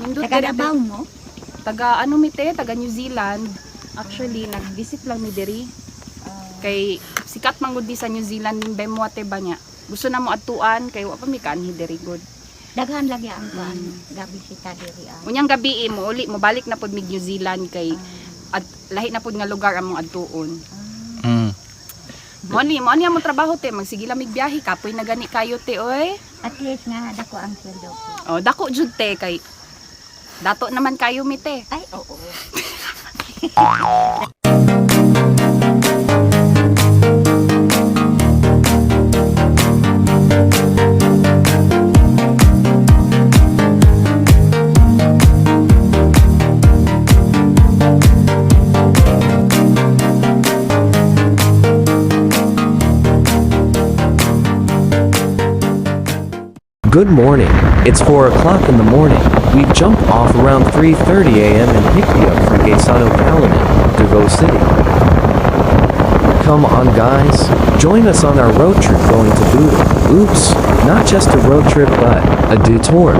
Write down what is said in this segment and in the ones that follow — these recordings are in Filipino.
Nindot Taga diri Davao mo? taga ano mi te, taga New Zealand. Actually nag-visit lang mi diri. Kay sikat man gud di sa New Zealand ning Bemuate ba niya. Gusto na mo atuan kay wa pa mi kanhi diri good. Daghan lagi ang kuan. Gabi sita diri ah. Unyang gabi mo uli mo balik na pud mig New Zealand kay at lahi na pud nga lugar among adtuon. Mo ni among trabaho te, magsige lang mig biyahe kapoy na gani kayo te oy. At least nga dako ang sweldo ko. Oh, dako jud te kay dato naman kayo mi te. Ay, oo. Good morning. It's 4 o'clock in the morning. We've jumped off around 3:30 a.m. and picked you up from Gaetano Paladin, Davao City. Come on guys, join us on our road trip going to Buda. Oops, not just a road trip but a detour.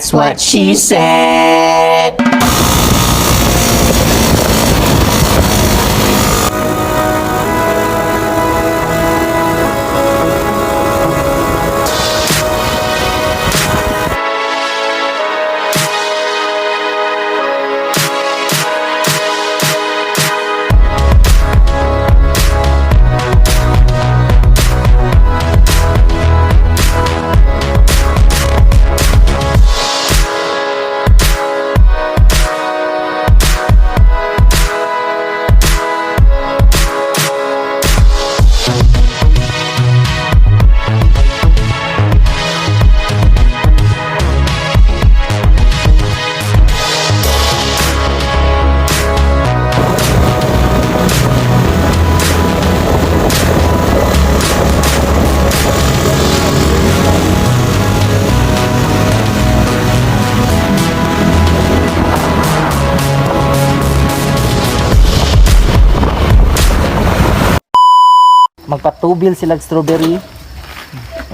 That's what she said. Magpatubil sila strawberry.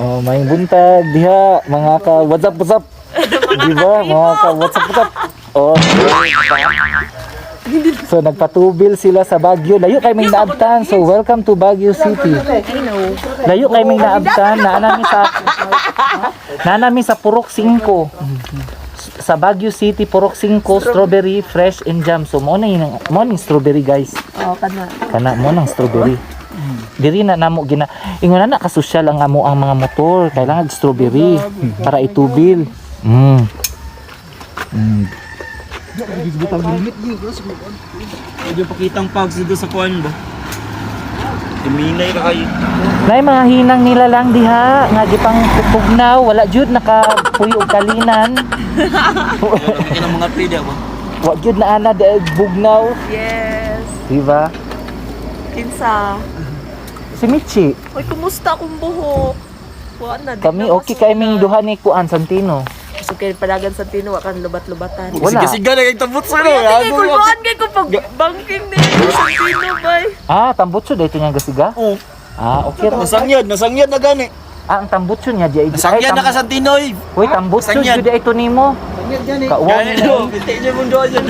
Oh, may buntag diha mga ka what's up di ba mga ka what's up oh so nagpatubil sila sa Baguio, layo kay ming naabtan, so welcome to Baguio City. Layo kay ming naabtan, naanami sa Purok 5 sa Baguio City, Purok 5, strawberry fresh and jam. So mo ning strawberry guys. Oh, Kana mo nang strawberry. Diri na namo gina ingon na ka-social ang amo ang mga motor, kailangan strawberry para itubil. Butang limit din bro. Medyo pakitang pags dito sa kuan ba. Timinay ka kayo. Nay mga hinang nila lang diha nga gipang pugnaw, wala jud nakapuyo og kalinan. Kaya mga pida ba. Wa jud na ana bugnaw. Yes. Di ba? Kinsa? Si Michi, Hoy, kumusta akong buhok? Wa na. kami okay kay ming duha ni Kuan Santino. So kay palagan sa tino wa kan lubat-lubatan. Wala. Sige na kay tabot sa Kaya tingay kulbuan kay ko pag banking din sa tino bay. Ah, tambutso dito nga gasiga? Oh, Ah, okay ra. nasangyad na gani. Ah, ang tambutso niya di ay. Nasangyad na ka sa Tinoy. Hoy, tambutso Nasangyad. jud ito nimo. Kauwaw Gani ni no, piti niya mundo dyan.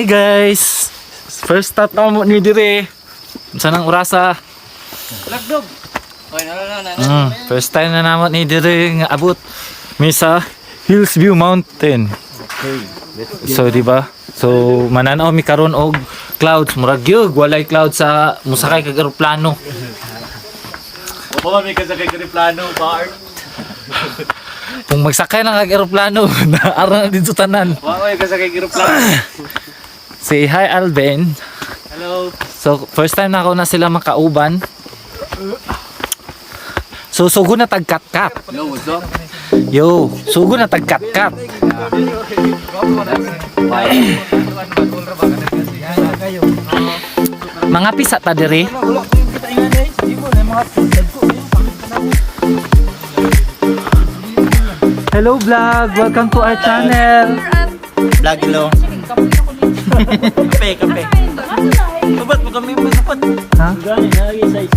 guys. First stop na mo ni dire. Unsa nang orasa? First time na namo ni dire nga abot mi sa Hillsview Mountain. So di ba? So mananaw mi karon og clouds, murag gyud walay clouds sa musakay kag eroplano. Opo, may kasakay ka rin plano, Bart. Kung magsakay na kag eroplano, naara na dito tanan. Wow, may kasakay ka rin plano. Say hi Alvin. Hello. So first time na ako na sila makauban. So sugo na tagkat-kat. Yo, what's up? Yo, sugo na tagkat-kat. Mga pisa ta diri. Hello vlog, welcome to our channel. Vlog hello. Kape. Ba't mo kami masapat? Ha? Gani, nag-i-size.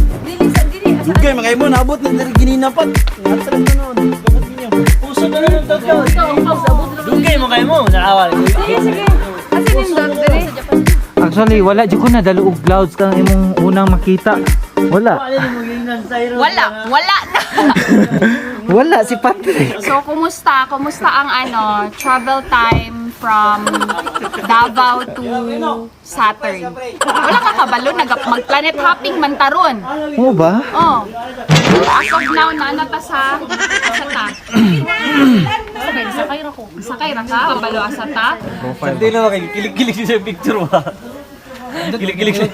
Dugay, makay mo, nabot na dali gininapat. Natalap na noon. Dapat ninyo. Puso na lang ang tagkaw. Dugay, makay mo, naawal. Actually, wala di ko na dalo og clouds kang imong unang makita. Wala. Wala na. Wala si Patrick. So, kumusta ang travel time from Davao to Saturn? Wala ka kabalo, mag-planet hopping man taron. Mo ba? Oh. As of now, nanata sa asata. Sakay ra ko. Sakay ra ka, kabalo asata. Hindi na makikilig-kilig siya sa picture ba? Kilig-kilig siya.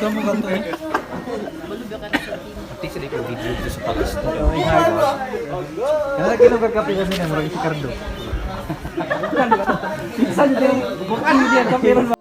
Kaya kinagkape kasi na marami si Cardo. Bukan dia kapiran.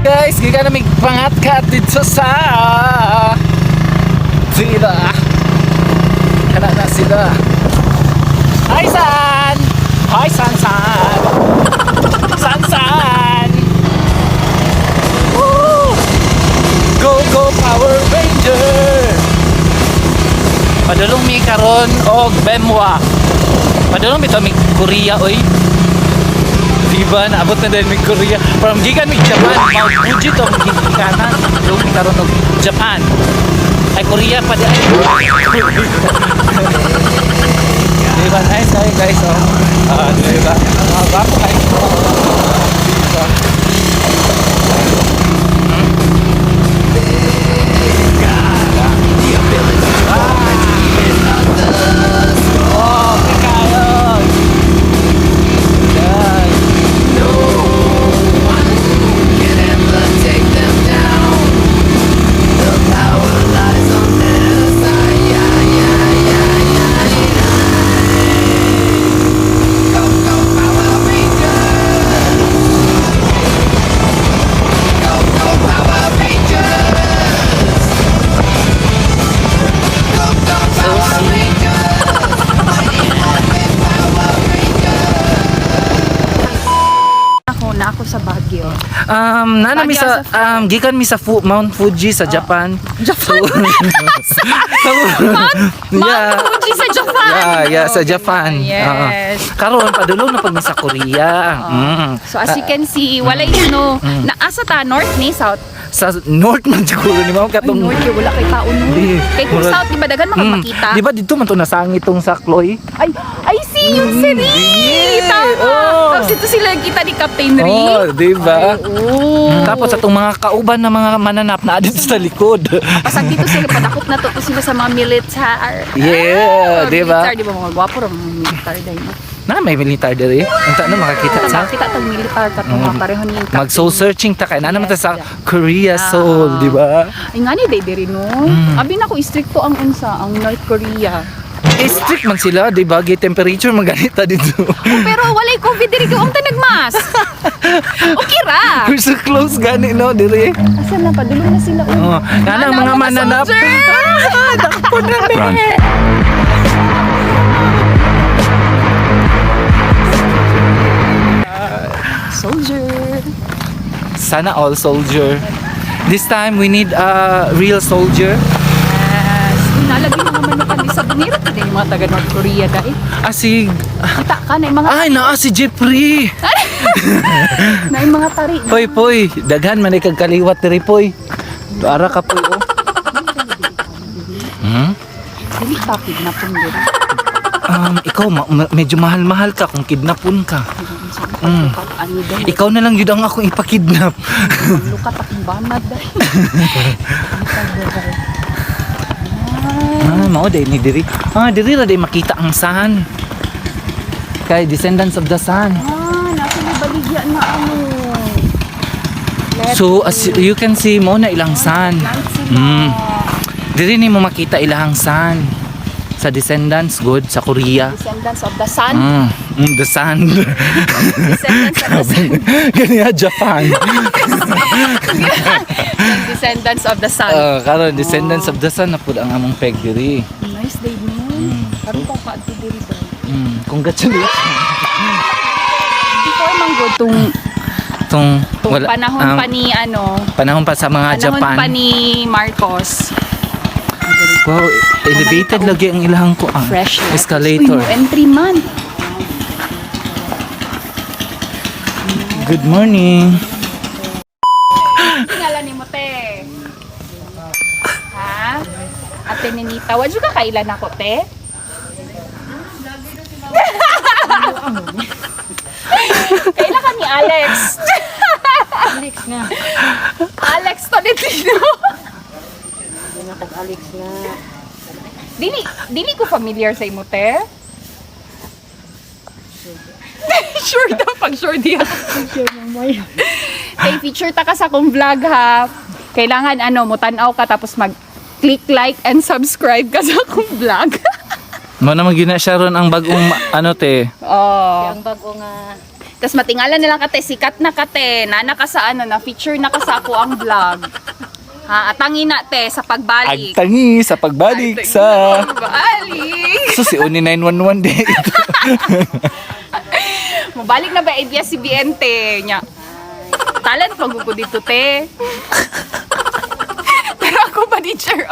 Guys, giga na mig pangat-kat dito sa sila. Kana na sila. Hi San! Hi San! San! Woo! Go Power Ranger! Padulong mi karon og Bemwa. Padulong mi to mi Korea oy. Diba, naabot na din may Korea. From gigan may Japan, Mount Fuji to, magigikanan. Yung may karoon ng Japan. Ay, Korea pa di ay. Diba, nice guys, oh. Diba, bago kayo. Ako sa Baguio. Nana mi sa gikan mi sa Mount Fuji sa Japan. Mount Fuji sa Japan. Yeah, sa Japan. Yes. Karon padulong na pag mi sa Korea. So as you can see, walay naasa ta north ni south. sa north man siguro ni mao Ay, katong North, kay wala kay tao no. Di. Kay kung Murag- south, di ba dagan makita? Di ba dito man to nasangit tong sa Chloe? Ay, I see yung si Ri! Tama! Oh. Tapos ito sila kita ni Captain Ri. Oh, di ba? Oo. Tapos atong mga kauban na mga mananap na adit sa likod. Pasag dito sila, padakop na to sila sa mga militar. Yeah, di ba? Militar, di ba mga gwapo rin mga militar dahil. Na may militar diri. Unta na makakita sa Nakita tag militar ka mga pareho ni Captain. mag-soul searching ta kay na naman ta sa Yes, Korea soul, di ba? Ay nga ni diri no. Abi na ko stricto ang unsa, ang North Korea. Eh, strict man sila, di ba? Gay temperature maganita dito. Oh, pero walay COVID diri ko ang tanagmas. Okay ra. We're so close gani no diri. Asa na padulong na sila. Oh, kanang mga mananap. Dakpo na me. Soldier. Sana all soldier. This time we need a real soldier. Yes. Nalagi mga manukan di sa bunira din yung mga taga North Korea dahil. Asig. Kita ka na yung mga Ay, naa si Jeffrey. na yung mga tari. Poy, poy. Daghan man kag kaliwat diri, poy. Ara ka, poy, oh. Hmm? Dili pa kidnapon diri. Ikaw, medyo mahal-mahal ka kung kidnapon ka. Mm. Ano daw? Ikaw na lang yun ang akong ipakidnap. Lukat akong banad dahil. Mao day ni diri. Diri ra day makita ang sun. Kay Descendants of the Sun. Nasa may baligya na ano. So as you can see mo na ilang sun. Diri ni mo makita ilang sun. Sa Descendants good sa Korea. Descendants of the Sun. The sun. Descendants of the Sun. Ganiya Japan. Descendants of the Sun. Karon Descendants of the Sun na pud ang among peg diri. Nice day mo. Karon pa paadto diri daw. Congratulations. Before man go tung panahon pa ni ano, panahon pa sa mga panahon Japan. pa ni Marcos. Wow, elevated lagi ang ilang ko. Fresh light. Escalator. Uy, no entry man. Good morning. Tingala ni mo te. Ha? Ate Ninita, wadyo ka kailan ako te? Kailan ka ni Alex? Alex nga. Alex Tolentino. Alex nga. Dili ko familiar sa imo te. Sure daw pag sure diya. Kay feature ta ka sa akong vlog ha. Kailangan ano mo tan-aw ka tapos mag click like and subscribe ka sa akong vlog. Mo naman gina siya ron ang bagong ano te. Oh. Ang bago nga. Tapos matingalan nilang kate, sikat na kate, nana ka sa ano, na feature na ka sa ako ang vlog. Ha, atangin na te sa pagbalik. Agtangi sa pagbalik Ay, sa pagbalik. So si Uni 911 din. Mabalik na ba ABS-CBN te nya. Talent pag ko dito te. Pero ako manager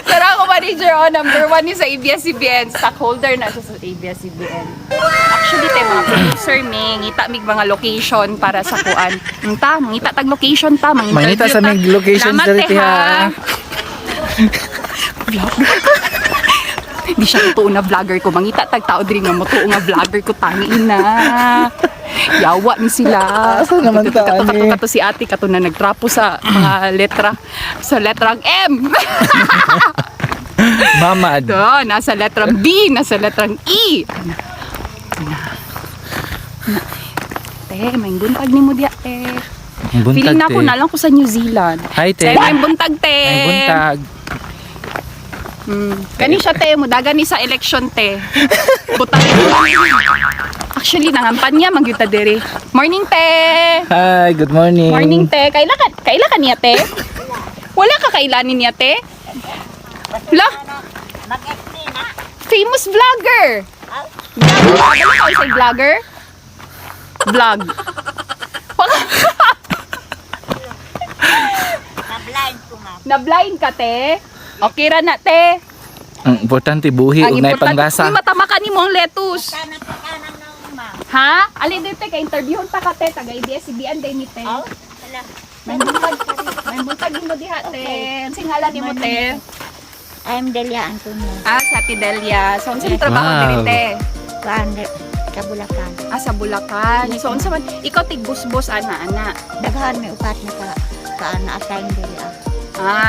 Pero ako manager number 1 ni sa ABS-CBN. Stockholder na siya sa ABS-CBN. Actually, tayo mga producer, ngita mig mga location para sa kuan. Mangita tag location ta, Mangita sa mig locations Salamat, diri te, ha. Di siya totoo na vlogger ko. Mangita tag tao diri nga motoo nga vlogger ko tangiin na. Yawa ni sila. Asa naman ta, ani? Kato si ate kato na nagtrapo sa mga letra. Sa letrang M. Mamad. Do, nasa letrang B, nasa letrang E. Te, may buntag ni mo diya, te. Buntag, Feeling na ako te. na lang ko sa New Zealand. Hi, te. Say, may buntag, te. Ay buntag. Kani siya, te. Mudaga ni sa election, te. Butang. Actually, nangampan niya, magyuta diri. Morning, te. Hi, good morning. Morning, te. Kaila ka niya, te? Wala ka kailanin niya, te? La? Famous vlogger. Vlogger. Ano ka isang vlogger? Vlog. Na-blind ko nga. Na-blind ka, te? Okay ra na, te. Ang importante buhi Ang unay importante, panglasa. uy, matamakan ni mo ang lettuce. Kanan pa kanan ng ma. Ha? Alin dito, ka-interviewon ta ka, te. Taga-IBS-CBN, day ni te. Wala. May buntag mo diha, te. Singala ni mo, te. I'm Delia Antonio. Sa Ate Delia. So, unsa trabaho Wow. diri, te? Kuan sa Bulacan. Sa Bulacan. So, unsa man, ikaw tigbus-bus, ana. Daghan may upat na ka-assign diri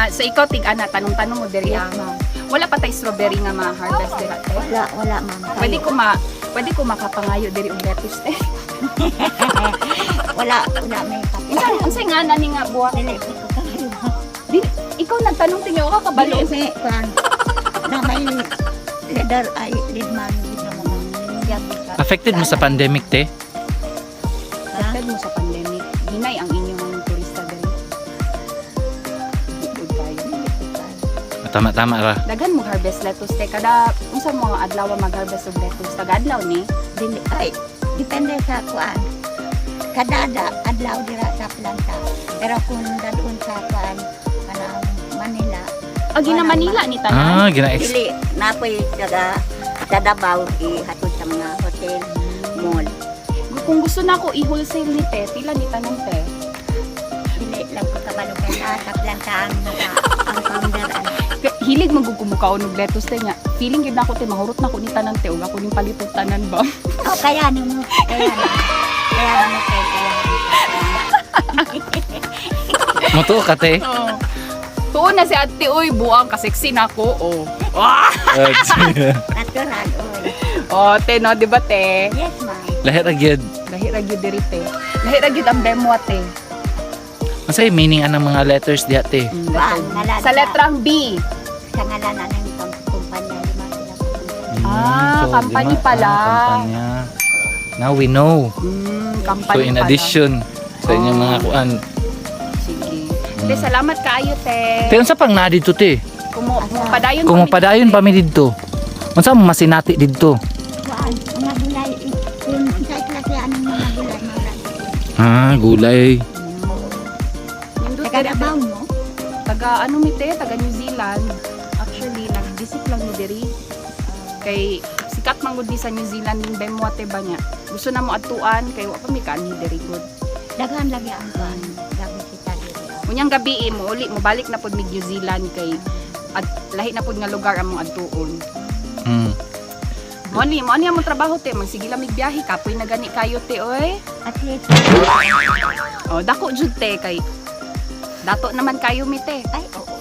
So ikaw tig-ana, tanong-tanong mo diri. Yes, ma'am. Wala pa tay strawberry nga ma-harvest diri, te. Wala ma'am. Pwede ko makapangayo diri og lettuce, te. Wala may kapit. Unsay nga na ni nga buwa? Dili ko kayo. Ikaw nagtanong tinyo ka kabalo. Dili may kuan. Na may leader ay lead man. Affected mo sa pandemic, te? Affected mo sa pandemic. Hinay ang inyong mga turista diri. Good kayo. Tama ra. Daghan mo harvest lettuce, te. Kada unsa mo nga adlaw mag-harvest og lettuce? Taga-adlaw ni. Dili ay depende sa kuan. Kadada adlaw dira sa planta. Pero kung dadun sa kuan kanang Manila. Gina Manila ni tanan. Gina-ex. Dili napoy sa Davao ihatod sa mga hotel, mall. Kung gusto na ako i-wholesale ni te, pila ni tanan, te? Dili lang ko kabalo kay sa planta ang founder ano. Hilig magugumukaon og lettuce, te nga. Feeling gid nako, te, mahurot na ko ni tanan, te, ug ako ning palitot tanan ba? Oh, kaya nimo. Kaya nimo kay Moto ka, te? Oo. Tuon na si ate, uy, buang kaseksi na ko, oh. natural oy. Te, no, di ba, te? Yes, ma'am. Lahir agad. Lahi ra gyud diri, te. Lahi ra gyud ang bemo, te. Masay meaning anang mga letters diha, te? Kuan ngalan. Sa letrang B. sa ngalan na ng kumpanya lima sila. Company lima, pala. Kampanya. Now we know. Company So in pala. addition sa inyong mga kuan. Sige. Te, salamat kaayo, te. Te, unsa pang na dito, te? Padayon Kung padayon pa mi didto. Unsa mo masinati didto? Kuan mga gulay kung sa klase anong mga gulay mga Gulay. taga Davao mo. Taga ano mi, te? Taga New Zealand. Actually, nag-visit lang mi diri. Kay sikat man gud di sa New Zealand ning Bemuate ba niya. Gusto na mo atuan kay wa pa mi kanhi diri gud. Daghan lagi ang kuan. Gabi kita diri. Unyang gabi mo uli mo balik na pud mi New Zealand kay at lahi na pud nga lugar among adtuon. Mo ni among trabaho, te, magsige lang mig biyahe kapoy na gani kayo, te, oy. At least Dako jud, te, kay dato naman kayo mi, te. ay oo.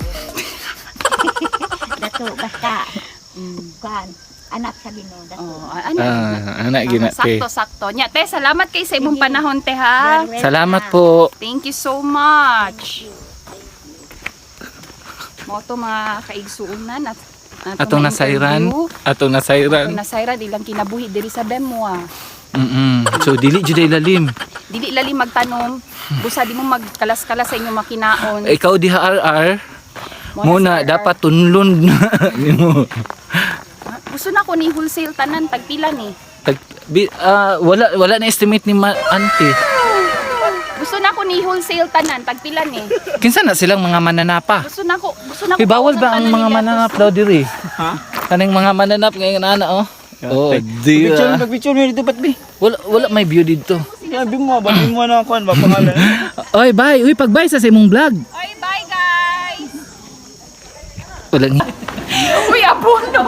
Dato basta kuan anak sa Ginoo dato. Anak gina, te. Sakto. Nya, te, salamat kay sa imong panahon, te, ha. Salamat po. Thank you so much. Mo to mga kaigsuunan at Atong nasayran. Atong nasayran. nasayran ilang kinabuhi diri sa Bemwa. So dili jud ay lalim. Dili lalim magtanom, busa di mo magkalas-kalas sa inyong makinaon. Ikaw diha RR. Muna sir, dapat tunlon nimo. gusto na ko ni wholesale tanan tagpila ni. Wala na estimate ni auntie. Gusto na ko ni wholesale tanan tagpila ni. Kinsa na silang mga mananapa? Gusto na ko Bawal ba ang tanan mga nila. mananap daw diri? Kaning mga mananap ngayon ana oh. Oh, di. Picture mo dito ba't bi? Wala may view dito. Sinabi mo ba na kuan ba pangalan? Oy, bye. Uy, pag-bye sa imong vlog. Oy, bye guys. Wala ni. Uy, abono.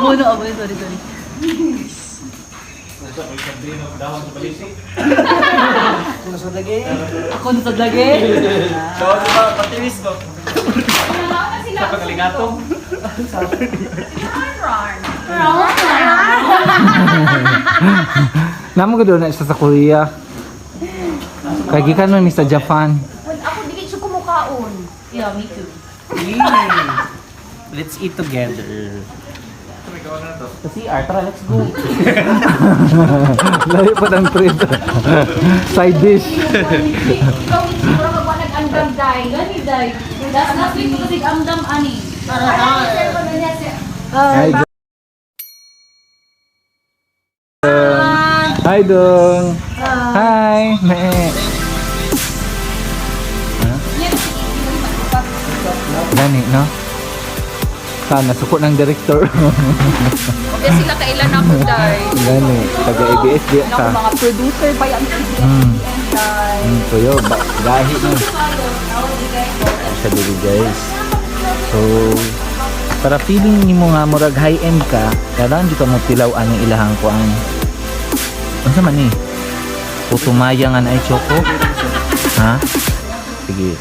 Sorry. Ako na sa dagi. So, di ba patilis ko? Sa pagalingatong. Namo ko doon na isa sa Korea. Kaya gikan man mi sa Japan. Ako dili siya kumukaon. Yeah, me too. Let's eat together. Kasi tara, let's go. Layo pa ng trip. Side dish. Ikaw siguro ka ba nag-andam day? Gani day. Das last week ko sig amdam ani. Hi, Hi, Dong. Hi, me. Gani, no? Sana, suko ng director. Obvious sila kailan ako day. Gani, taga-ABS di Ako ka. mga producer ba yan? Mm. Day. Tuyo, gahi na. siya diri guys. So para feeling nimo nga murag high end ka, kailangan di ka mo tilaw ang ilahang kuan. Unsa man ni? Putumaya nga na ay choco. Ha? Sige.